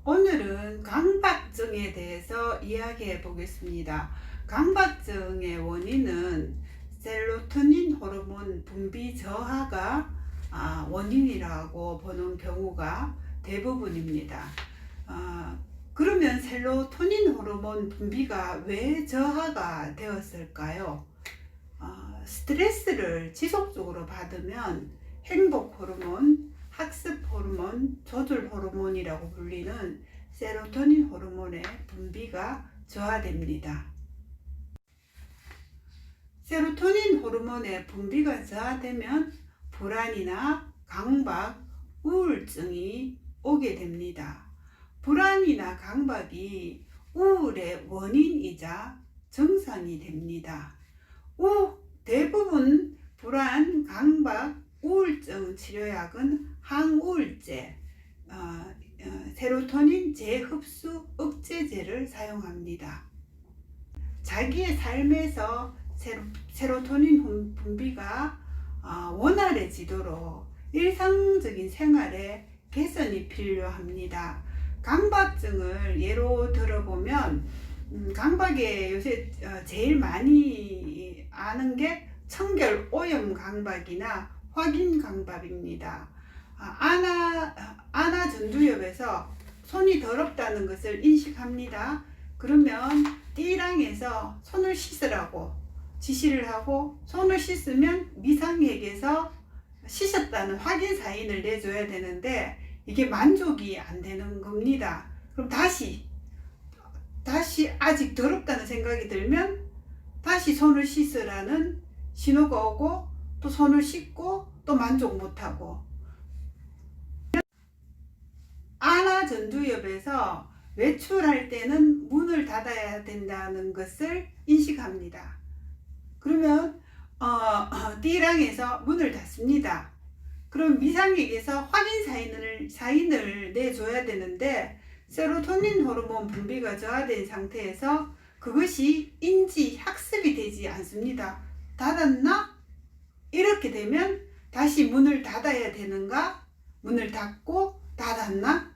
오늘은 강박증에 대해서 이야기해 보겠습니다. 강박증의 원인은 셀로토닌 호르몬 분비 저하가 원인이라고 보는 경우가 대부분입니다. 그러면 셀로토닌 호르몬 분비가 왜 저하가 되었을까요? 스트레스를 지속적으로 받으면 행복 호르몬, 학습 호르몬, 조절 호르몬이라고 불리는 세로토닌 호르몬의 분비가 저하됩니다. 세로토닌 호르몬의 분비가 저하되면 불안이나 강박, 우울증이 오게 됩니다. 불안이나 강박이 우울의 원인이자 증상이 됩니다. 대부분 불안, 강박, 우울증 치료약은 항우울제, 세로토닌 재흡수 억제제를 사용합니다. 자기의 삶에서 세로토닌 분비가 원활해지도록 일상적인 생활에 개선이 필요합니다. 강박증을 예로 들어보면 강박에 요새 제일 많이 아는 게 청결 오염 강박이나 확인 강박입니다. 아나 전두엽에서 손이 더럽다는 것을 인식합니다. 그러면 D랑에서 손을 씻으라고 지시를 하고 손을 씻으면 미상에게서 씻었다는 확인 사인을 내줘야 되는데 이게 만족이 안 되는 겁니다. 그럼 다시 아직 더럽다는 생각이 들면 다시 손을 씻으라는 신호가 오고 또 손을 씻고 또 만족 못하고 아나 전두엽에서 외출할 때는 문을 닫아야 된다는 것을 인식합니다. 그러면 D랑에서 문을 닫습니다. 그럼 미상에게서 확인 사인을 내줘야 되는데 세로토닌 호르몬 분비가 저하된 상태에서 그것이 인지 학습이 되지 않습니다. 닫았나? 이렇게 되면 다시 문을 닫아야 되는가? 문을 닫고 닫았나?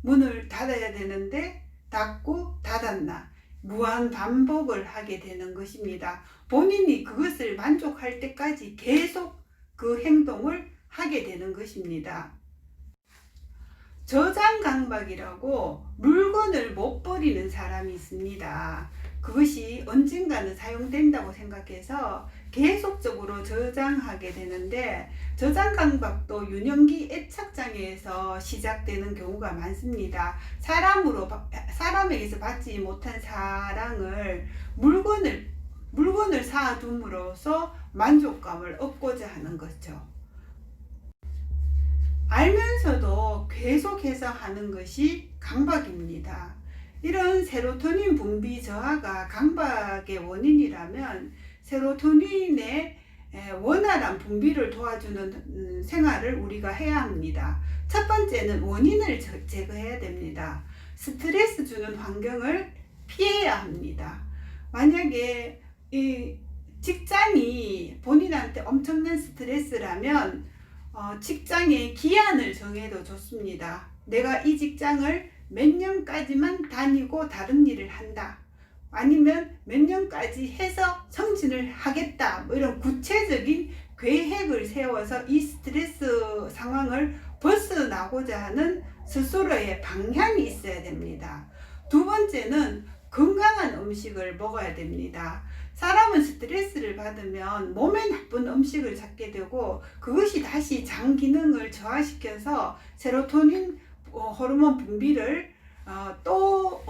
문을 닫아야 되는데 닫고 닫았나? 무한 반복을 하게 되는 것입니다. 본인이 그것을 만족할 때까지 계속 그 행동을 하게 되는 것입니다. 저장 강박이라고 물건을 못 버리는 사람이 있습니다. 그것이 언젠가는 사용된다고 생각해서 계속적으로 저장하게 되는데 저장 강박도 유년기 애착장애에서 시작되는 경우가 많습니다. 사람에게서 받지 못한 사랑을 물건을 쌓아둠으로써 만족감을 얻고자 하는 거죠. 알면서도 계속해서 하는 것이 강박입니다. 이런 세로토닌 분비 저하가 강박의 원인이라면 세로토닌의 원활한 분비를 도와주는 생활을 우리가 해야 합니다. 첫 번째는 원인을 제거해야 됩니다. 스트레스 주는 환경을 피해야 합니다. 만약에 이 직장이 본인한테 엄청난 스트레스라면 직장의 기한을 정해도 좋습니다. 내가 이 직장을 몇 년까지만 다니고 다른 일을 한다. 아니면 몇 년까지 해서 승진을 하겠다. 이런 구체적인 계획을 세워서 이 스트레스 상황을 벗어나고자 하는 스스로의 방향이 있어야 됩니다. 두 번째는 건강한 음식을 먹어야 됩니다. 사람은 스트레스를 받으면 몸에 나쁜 음식을 찾게 되고 그것이 다시 장 기능을 저하시켜서 세로토닌 호르몬 분비를 또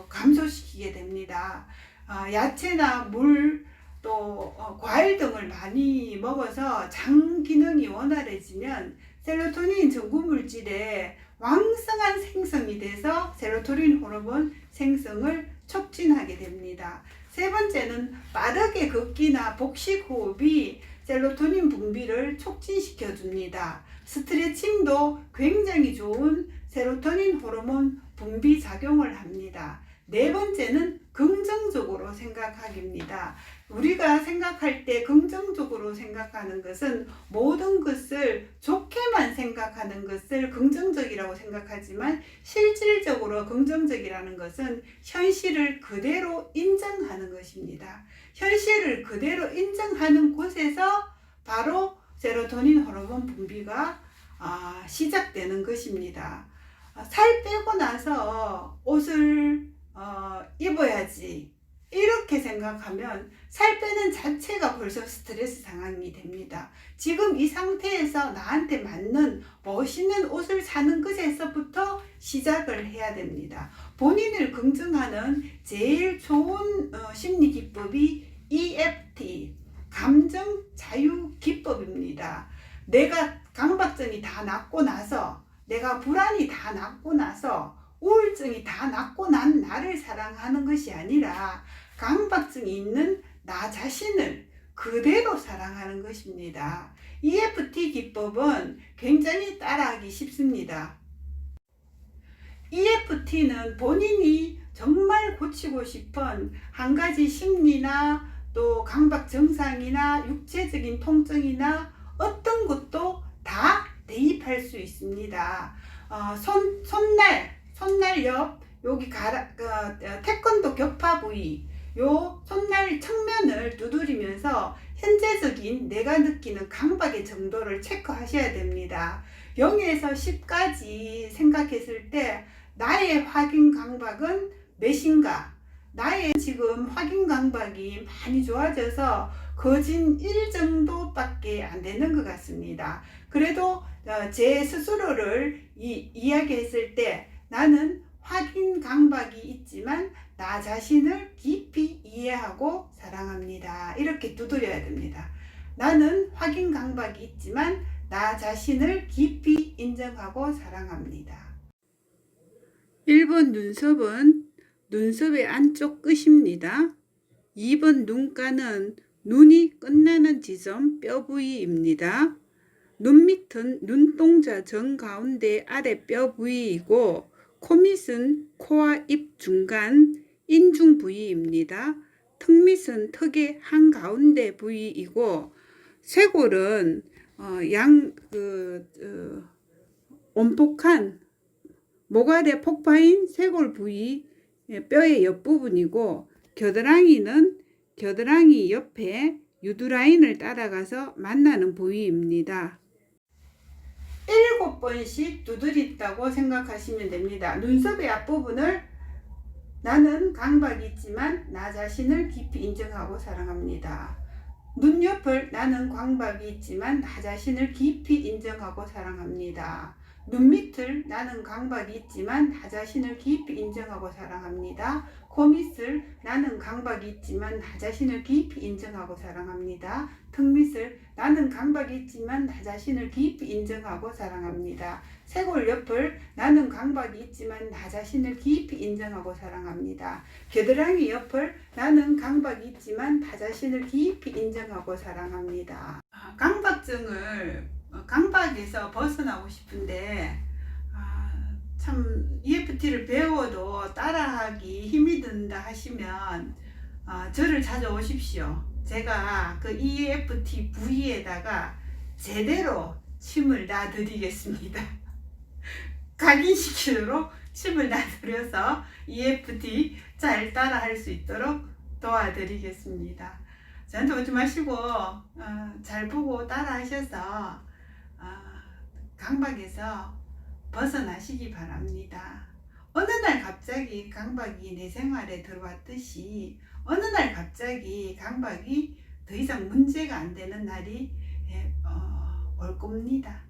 감소시키게 됩니다. 야채나 물, 또 과일 등을 많이 먹어서 장 기능이 원활해지면 세로토닌 전구물질의 왕성한 생성이 돼서 세로토닌 호르몬 생성을 촉진하게 됩니다. 세 번째는 빠르게 걷기나 복식 호흡이 세로토닌 분비를 촉진시켜 줍니다. 스트레칭도 굉장히 좋은 세로토닌 호르몬 분비 작용을 합니다. 네 번째는 긍정적으로 생각하기입니다. 우리가 생각할 때 긍정적으로 생각하는 것은 모든 것을 좋게만 생각하는 것을 긍정적이라고 생각하지만, 실질적으로 긍정적이라는 것은 현실을 그대로 인정하는 것입니다. 현실을 그대로 인정하는 곳에서 바로 세로토닌 호르몬 분비가 시작되는 것입니다. 살 빼고 나서 옷을 입어야지 이렇게 생각하면 살 빼는 자체가 벌써 스트레스 상황이 됩니다. 지금 이 상태에서 나한테 맞는 멋있는 옷을 사는 것에서부터 시작을 해야 됩니다. 본인을 긍정하는 제일 좋은 심리 기법이 EFT, 감정 자유 기법입니다. 내가 강박증이 다 낫고 나서, 내가 불안이 다 낫고 나서, 우울증이 다 낫고 난 나를 사랑하는 것이 아니라 강박증이 있는 나 자신을 그대로 사랑하는 것입니다. EFT 기법은 굉장히 따라하기 쉽습니다. EFT는 본인이 정말 고치고 싶은 한 가지 심리나 또 강박 증상이나 육체적인 통증이나 어떤 것도 다 대입할 수 있습니다. 손날 옆 여기 태권도 격파 부위, 요 손날 측면을 두드리면서 현재적인 내가 느끼는 강박의 정도를 체크하셔야 됩니다. 0에서 10까지 생각했을 때 나의 확인 강박은 몇인가? 나의 지금 확인 강박이 많이 좋아져서 거진 1 정도밖에 안 되는 것 같습니다. 그래도 제 스스로를 이야기했을 때 나는 확인 강박이 있지만 나 자신을 깊이 이해하고 사랑합니다. 이렇게 두드려야 됩니다. 나는 확인 강박이 있지만 나 자신을 깊이 인정하고 사랑합니다. 1번 눈썹은 눈썹의 안쪽 끝입니다. 2번 눈가는 눈이 끝나는 지점 뼈 부위입니다. 눈 밑은 눈동자 정 가운데 아래 뼈 부위이고, 코밑은 코와 입 중간 인중 부위입니다. 턱 밑은 턱의 한가운데 부위이고, 쇄골은 온폭한 목 아래 폭파인 쇄골 부위 뼈의 옆부분이고, 겨드랑이는 겨드랑이 옆에 유두라인을 따라가서 만나는 부위입니다. 7번씩 두드린다고 생각하시면 됩니다. 눈썹의 앞부분을 나는 강박이 있지만 나 자신을 깊이 인정하고 사랑합니다. 눈 옆을 나는 강박이 있지만 나 자신을 깊이 인정하고 사랑합니다. 눈 밑을 나는 강박이 있지만 나 자신을 깊이 인정하고 사랑합니다. 코 밑을 나는 강박이 있지만 나 자신을 깊이 인정하고 사랑합니다. 턱 밑을 나는 강박이 있지만 나 자신을 깊이 인정하고 사랑합니다. 쇄골 옆을 나는 강박이 있지만 나 자신을 깊이 인정하고 사랑합니다. 겨드랑이 옆을 나는 강박이 있지만 나 자신을 깊이 인정하고 사랑합니다. 강박에서 벗어나고 싶은데 참 EFT를 배워도 따라하기 힘이 든다 하시면 저를 찾아오십시오. 제가 그 EFT 부위에다가 제대로 침을 놔드리겠습니다. 각인시키도록 침을 놔드려서 EFT 잘 따라할 수 있도록 도와드리겠습니다. 저한테 오지 마시고 잘 보고 따라하셔서 강박에서 벗어나시기 바랍니다. 어느 날 갑자기 강박이 내 생활에 들어왔듯이 어느 날 갑자기 강박이 더 이상 문제가 안 되는 날이 올 겁니다.